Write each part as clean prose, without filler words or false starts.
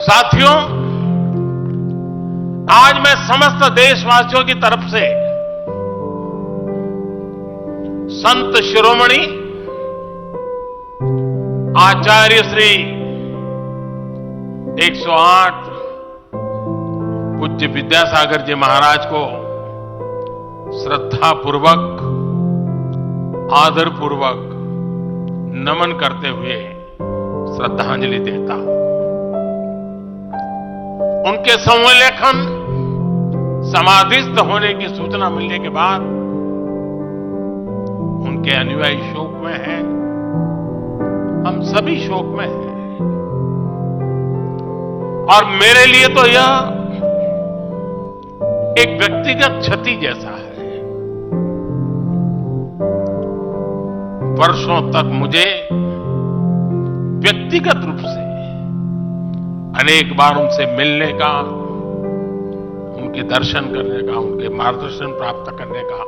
साथियों, आज मैं समस्त देशवासियों की तरफ से संत शिरोमणि आचार्य श्री 108 पूज्य विद्यासागर जी महाराज को श्रद्धापूर्वक, आदरपूर्वक नमन करते हुए श्रद्धांजलि देता हूं। उनके संलेखन समाधिस्थ होने की सूचना मिलने के बाद उनके अनुयायी शोक में हैं, हम सभी शोक में हैं। और मेरे लिए तो यह एक व्यक्तिगत क्षति जैसा है। वर्षों तक मुझे व्यक्तिगत रूप से अनेक बार उनसे मिलने का, उनके दर्शन करने का, उनके मार्गदर्शन प्राप्त करने का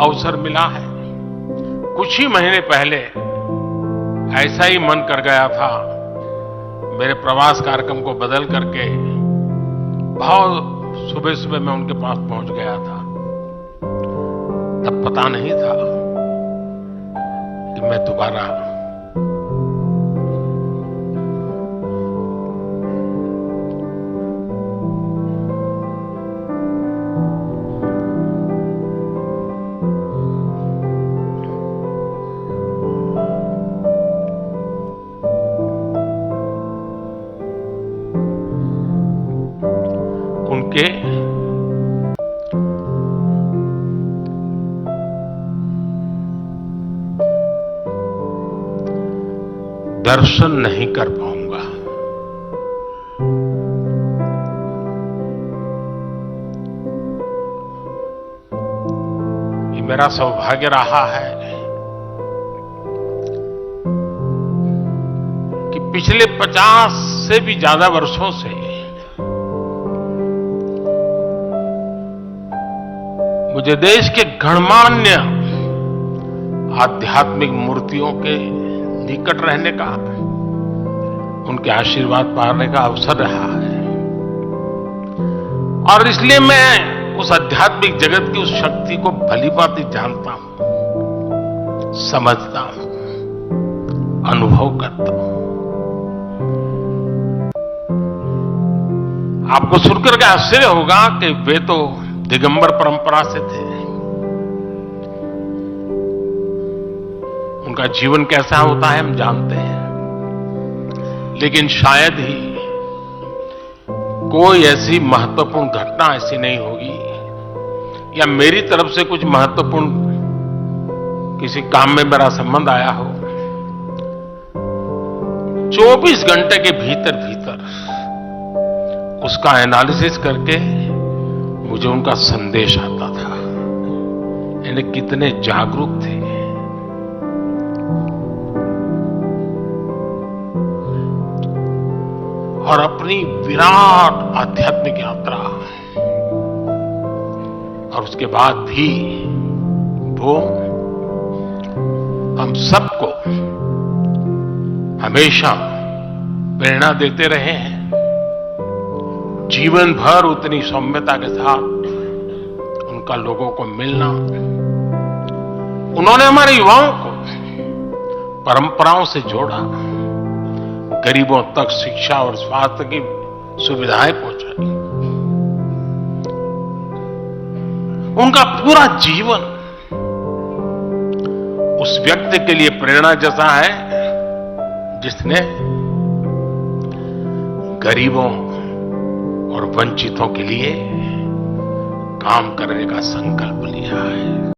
अवसर मिला है। कुछ ही महीने पहले ऐसा ही मन कर गया था, मेरे प्रवास कार्यक्रम को बदल करके बहुत सुबह सुबह मैं उनके पास पहुंच गया था। तब पता नहीं था कि मैं दोबारा उनके दर्शन नहीं कर पाऊंगा। ये मेरा सौभाग्य रहा है कि पिछले 50 से भी ज्यादा वर्षों से मुझे देश के गणमान्य आध्यात्मिक मूर्तियों के निकट रहने का, उनके आशीर्वाद पाने का अवसर रहा है। और इसलिए मैं उस आध्यात्मिक जगत की उस शक्ति को भलीभांति जानता हूं, समझता हूं, अनुभव करता हूं। आपको सुनकर के आश्चर्य होगा कि वे तो दिगंबर परंपरा से थे। उनका जीवन कैसा होता है हम जानते हैं, लेकिन शायद ही कोई ऐसी महत्वपूर्ण घटना ऐसी नहीं होगी या मेरी तरफ से कुछ महत्वपूर्ण किसी काम में मेरा संबंध आया हो, 24 घंटे के भीतर भीतर उसका एनालिसिस करके मुझे उनका संदेश आता था। यानी कितने जागरूक थे। और अपनी विराट आध्यात्मिक यात्रा और उसके बाद भी वो हम सबको हमेशा प्रेरणा देते रहे हैं। जीवन भर उतनी सौम्यता के साथ उनका लोगों को मिलना, उन्होंने हमारे युवाओं को परंपराओं से जोड़ा, गरीबों तक शिक्षा और स्वास्थ्य की सुविधाएं पहुंचाई। उनका पूरा जीवन उस व्यक्ति के लिए प्रेरणा जैसा है जिसने गरीबों और वंचितों के लिए काम करने का संकल्प लिया है।